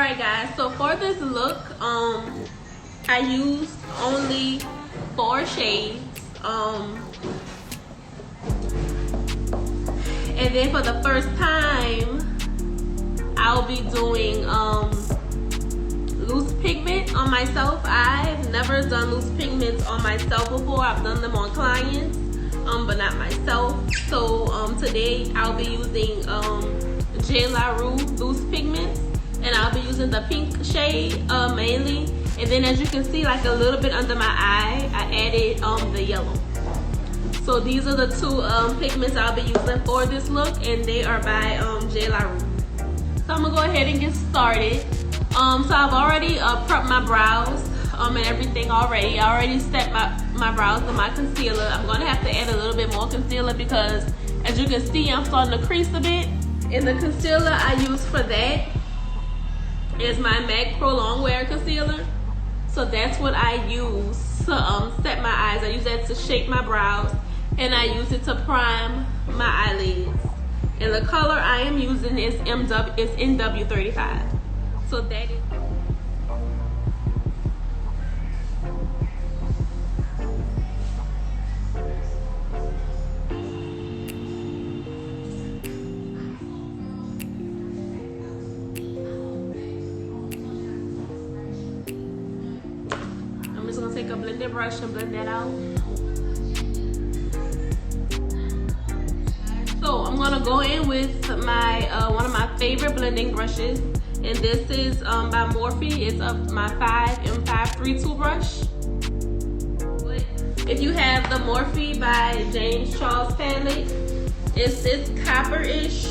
Alright guys, so for this look, I used only 4 shades. And then for the first time, I'll be doing loose pigment on myself. I've never done loose pigments on myself before. I've done them on clients, but not myself. So today I'll be using Jlarue loose pigments, and I'll be using the pink shade mainly. And then as you can see, like a little bit under my eye, I added the yellow. So these are the 2 pigments I'll be using for this look, and they are by Jlarue. So I'm gonna go ahead and get started. So I've already prepped my brows and everything already. I already set my brows with my concealer. I'm gonna have to add a little bit more concealer because as you can see, I'm starting to crease a bit. And the concealer I use for that is my MAC Prolong Wear Concealer. So that's what I use to set my eyes. I use that to shape my brows, and I use it to prime my eyelids. And the color I am using is NW35. So that is. I'm just gonna take a blending brush and blend that out. So I'm gonna go in with my one of my favorite blending brushes, and this is by Morphe. It's my 5M532 brush. But if you have the Morphe by James Charles palette, it's this copper-ish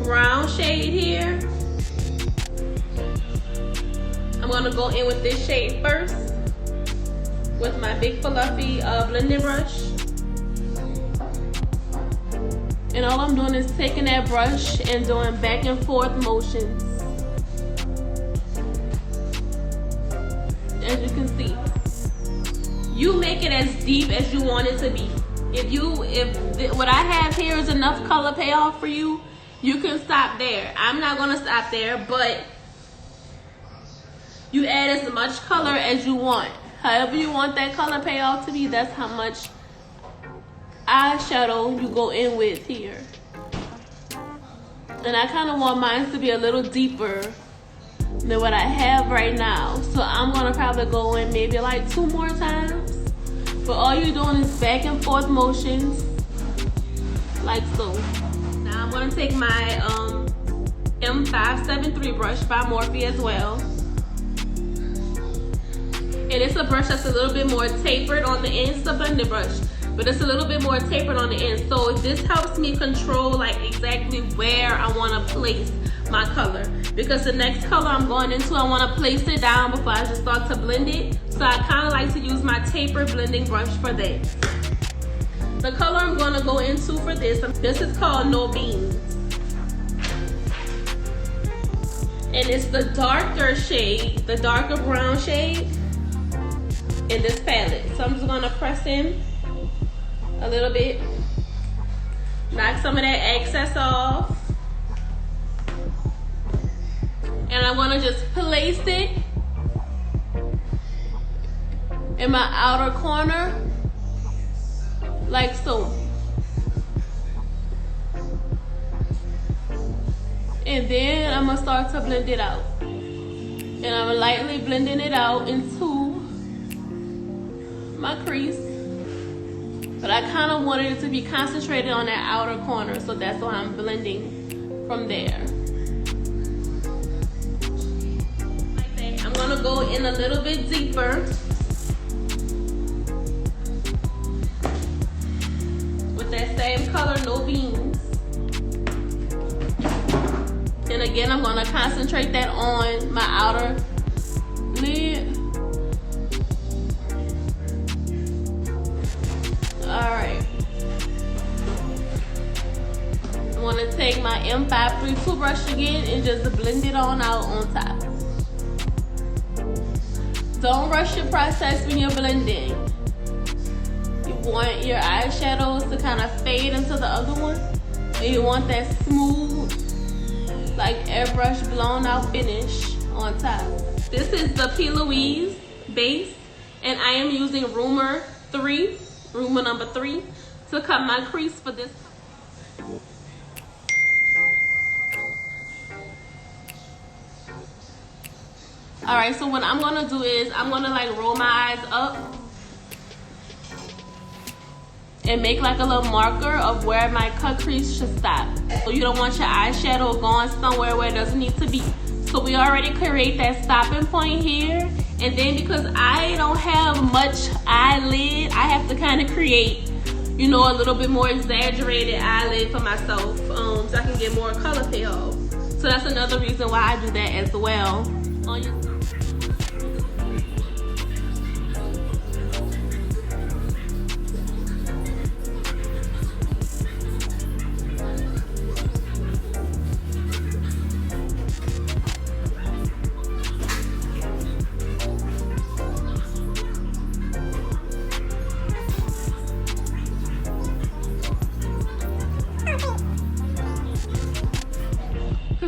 brown shade here. I'm gonna go in with this shade first with my big fluffy blending brush. And all I'm doing is taking that brush and doing back and forth motions. As you can see, you make it as deep as you want it to be. If what I have here is enough color payoff for you, you can stop there. I'm not gonna stop there, but you add as much color as you want. However you want that color payoff to be, that's how much eyeshadow you go in with here. And I kind of want mine to be a little deeper than what I have right now, so I'm gonna probably go in maybe like 2 more times. But all you're doing is back and forth motions like so. Now I'm gonna take my M573 brush by Morphe as well, and it's a brush that's a little bit more tapered on the end. It's a blending brush, but it's a little bit more tapered on the end. So this helps me control like exactly where I want to place my color, because the next color I'm going into, I want to place it down before I just start to blend it. So I kind of like to use my tapered blending brush for that. The color I'm going to go into for this is called No Beans. And it's the darker shade, the darker brown shade in this palette. So I'm just going to press in a little bit, knock some of that excess off, and I want to just place it in my outer corner like so. And then I'm gonna start to blend it out, and I'm lightly blending it out into my crease. But I kind of wanted it to be concentrated on that outer corner, so that's why I'm blending from there. Like that. I'm gonna go in a little bit deeper with that same color, No Beans. And again, I'm gonna concentrate that on my outer lid. Alright. I want to take my M532 brush again and just blend it on out on top. Don't rush your process when you're blending. You want your eyeshadows to kind of fade into the other one, and you want that smooth like airbrush blown out finish on top. This is the P. Louise base, and I am using Rumor number 3 to cut my crease for this. Alright, so what I'm gonna do is I'm gonna like roll my eyes up and make like a little marker of where my cut crease should stop. So you don't want your eyeshadow going somewhere where it doesn't need to be. So we already create that stopping point here. And then because I don't have much eyelid, I have to kind of create, you know, a little bit more exaggerated eyelid for myself, so I can get more color payoff. So that's another reason why I do that as well. On your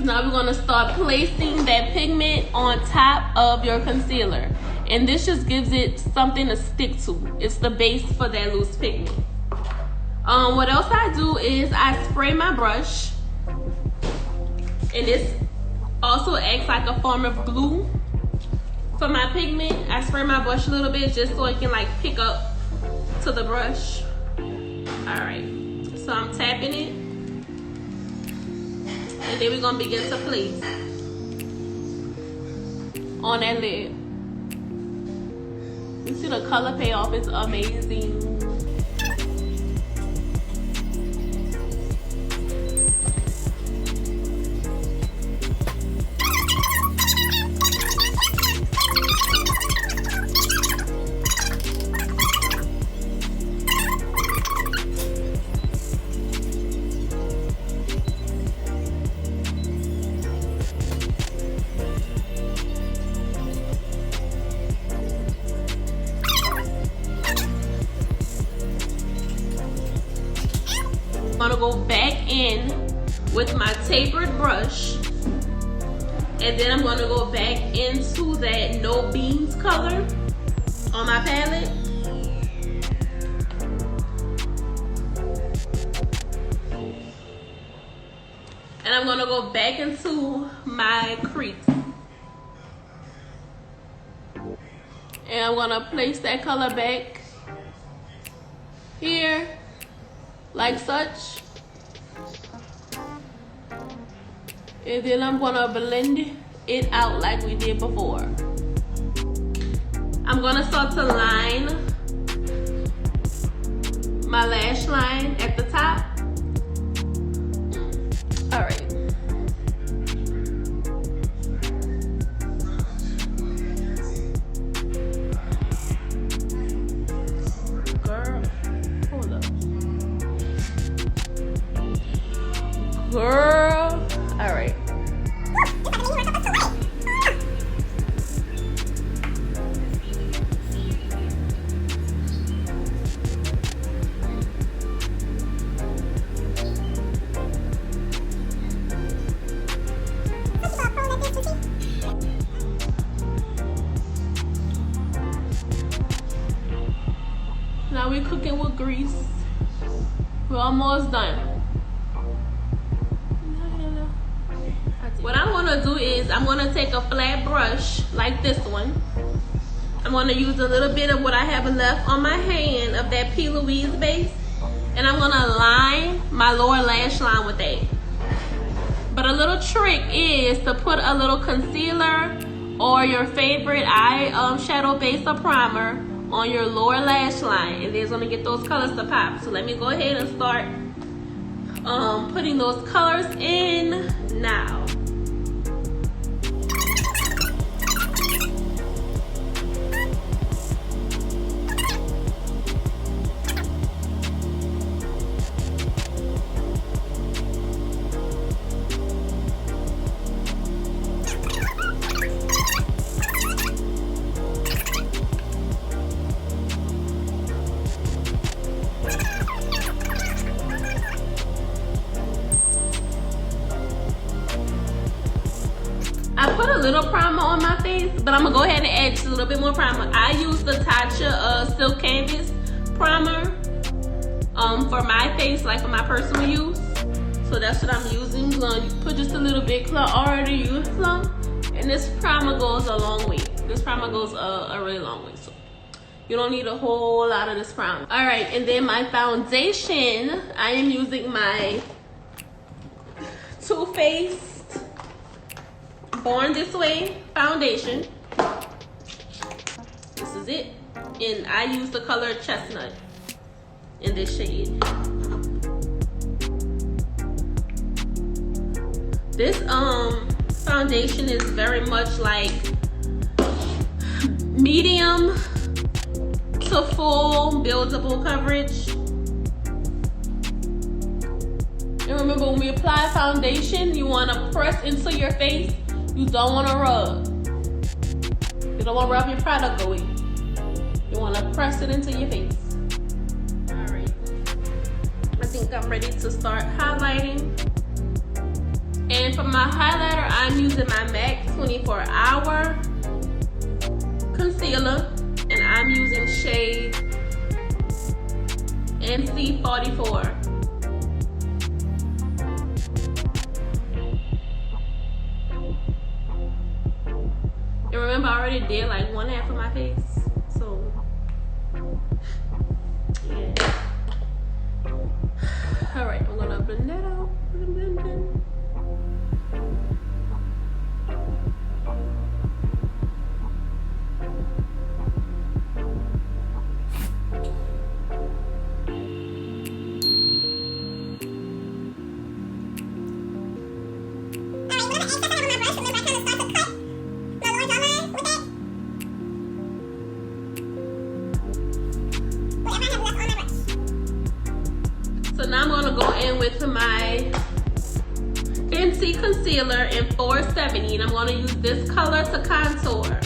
now we're gonna start placing that pigment on top of your concealer. And this just gives it something to stick to. It's the base for that loose pigment. What else I do is I spray my brush. And this also acts like a form of glue for my pigment. I spray my brush a little bit just so it can like pick up to the brush. All right, so I'm tapping it. And then we're gonna begin to place on that lid. You see the color payoff is amazing. I'm gonna go back in with my tapered brush, and then I'm gonna go back into that No Beans color on my palette. And I'm gonna go back into my crease. And I'm gonna place that color back here, like such. And then I'm gonna blend it out like we did before. I'm gonna start to line my lash line at the top. All right. Girl, all right. Now we're cooking with grease. We're almost done. What I'm gonna do is I'm gonna take a flat brush like this one. I'm gonna use a little bit of what I have left on my hand of that P. Louise base, and I'm gonna line my lower lash line with that. But a little trick is to put a little concealer or your favorite eyeshadow base or primer on your lower lash line, and then it's gonna get those colors to pop. So let me go ahead and start putting those colors in now. little primer on my face, but I'm gonna go ahead and add just a little bit more primer. I use the Tarte Silk Canvas primer for my face, like for my personal use. So that's what I'm using. I'm gonna put just a little bit because I already used some, and this primer goes a long way. This primer goes a really long way, so you don't need a whole lot of this primer. All right, and then my foundation, I am using my TooFaced Born This Way foundation. This is it, and I use the color Chestnut in this shade. This foundation is very much like medium to full buildable coverage. And remember, when we apply foundation, you want to press into your face. You don't want to rub. You don't want to rub your product away. You want to press it into your face. Alright. I think I'm ready to start highlighting. And for my highlighter, I'm using my MAC 24 Hour concealer. And I'm using shade NC44. And remember, I already did like one half of my face, so yeah. All right, I'm gonna blend that out. Blend. So now I'm gonna go in with my Fenty concealer in 470, and I'm gonna use this color to contour.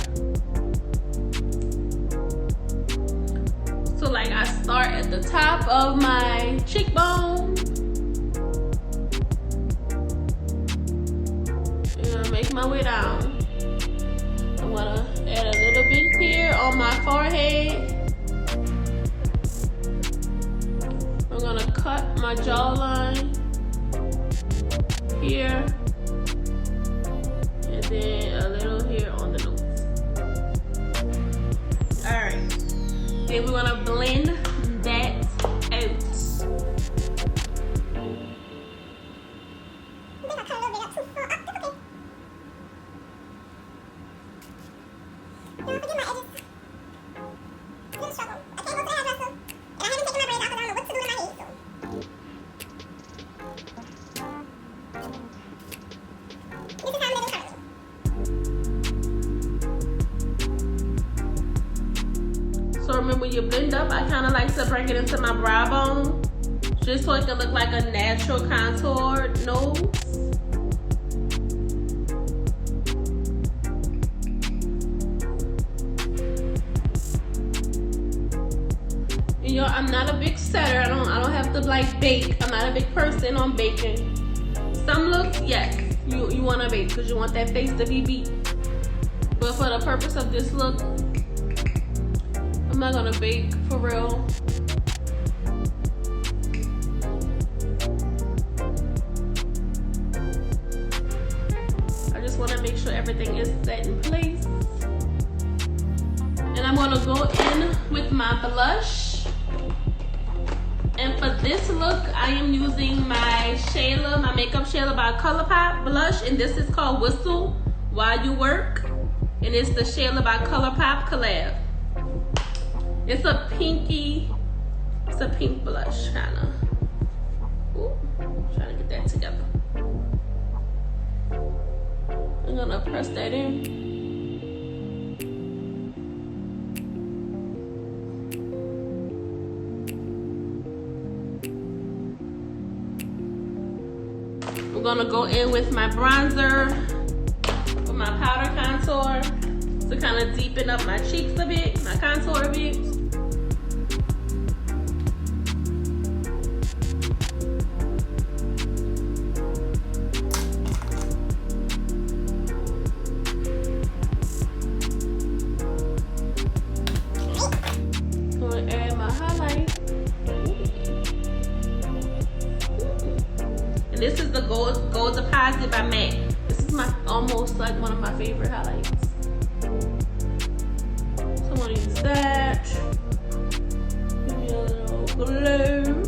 So like I start at the top of my cheekbone. I'm gonna make my way down. I'm gonna add a little bit here on my forehead. I'm gonna cut my jawline here, and then a little here on the nose. All right, then we're gonna blend that out. So remember, when you blend up, I kind of like to bring it into my brow bone, just so it can look like a natural contoured nose. And yo, I'm not a big setter. I don't have to like bake. I'm not a big person on baking. Some looks, yes, you want to bake because you want that face to be beat. But for the purpose of this look, I'm not gonna bake for real. I just wanna make sure everything is set in place. And I'm gonna go in with my blush. And for this look, I am using my Shayla, my Makeup Shayla by ColourPop blush. And this is called Whistle While You Work. And it's the Shayla by ColourPop collab. It's a pinky, it's a pink blush, kinda. Ooh, trying to get that together. I'm gonna press that in. I'm gonna go in with my bronzer, with my powder contour, to kind of deepen up my cheeks a bit, my contour a bit. this is the Gold Deposit by MAC. This is my almost like one of my favorite highlights. So I'm gonna use that. Give me a little glue.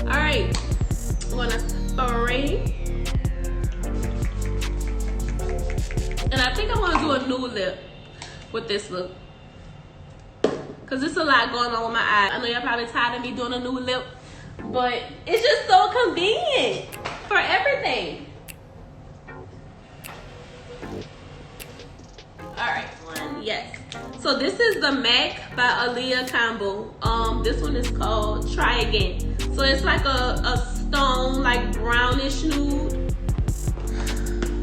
Alright, I'm gonna spray. And I think I wanna do a nude lip with this look. Cause there's a lot going on with my eye. I know y'all probably tired of me doing a nude lip, but it's just so convenient for everything. Alright, yes. So this is the MAC by Aaliyah combo. This one is called Try Again. So it's like a stone, like brownish nude.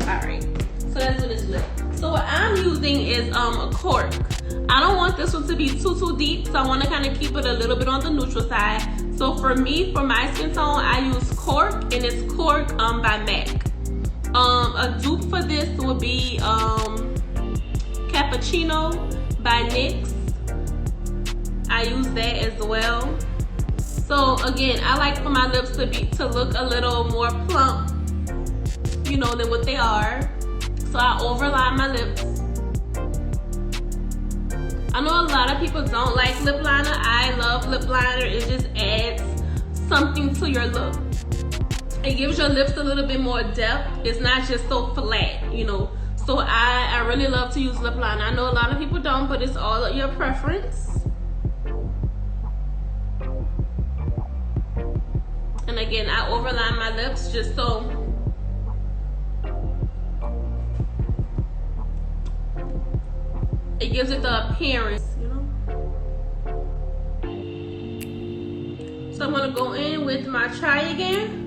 Alright, so that's what it's lip. So what I'm using is a Cork. I don't want this one to be too deep, so I want to kind of keep it a little bit on the neutral side. So for me, for my skin tone, I use Cork, and it's Cork by MAC. A dupe for this would be Cappuccino by NYX. I use that as well. So again, I like for my lips to look a little more plump, you know, than what they are. So I overline my lips. I know a lot of people don't like lip liner. I love lip liner. It just adds something to your look. It gives your lips a little bit more depth. It's not just so flat, you know. So I really love to use lip liner. I know a lot of people don't, but it's all of your preference. And again, I overline my lips just so it gives it the appearance, you know. So I'm gonna go in with my Try Again.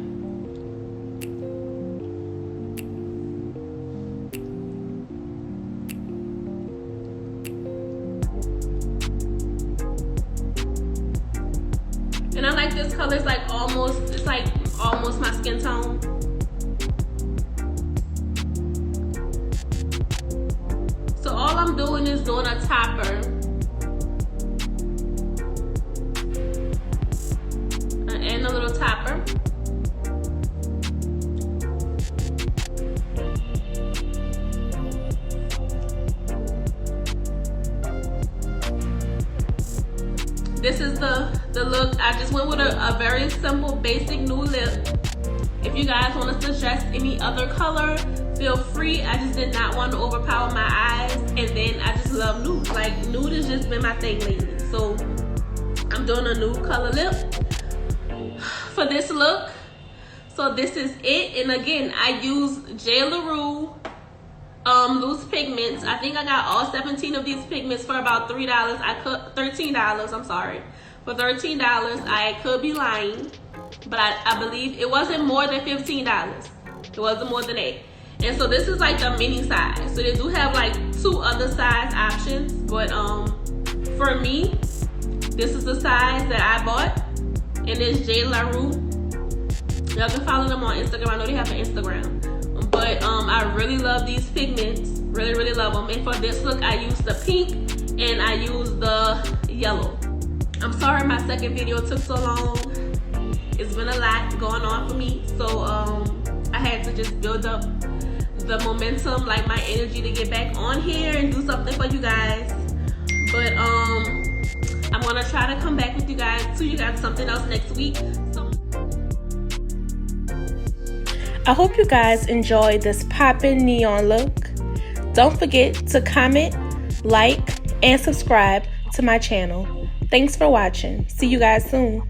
And I like this color. It's like almost my skin tone. So all I'm doing is doing a topper. And a little topper. This is the look. I just went with a very simple, basic nude lip. If you guys want to suggest any other color, feel free. I just did not want to overpower my eyes, and then I just love nude. Like, nude has just been my thing lately. So I'm doing a nude color lip for this look. So this is it. And again, I use Jlarue loose pigments. I think I got all 17 of these pigments for about $3. $13, I'm sorry. For $13. I could be lying, but I believe it wasn't more than $15. It wasn't more than that. And so this is like the mini size. So they do have like 2 other size options, but for me, this is the size that I bought, and it's Jlarue. Y'all can follow them on Instagram. I know they have an Instagram. But I really love these pigments. Really love them. And for this look, I use the pink and I use the yellow. I'm sorry my second video took so long. It's been a lot going on for me. So I had to just build up the momentum, like my energy, to get back on here and do something for you guys. But I'm gonna try to come back with you guys something else next week. So I hope you guys enjoyed this poppin' neon look. Don't forget to comment, like, and subscribe to my channel. Thanks for watching. See you guys soon.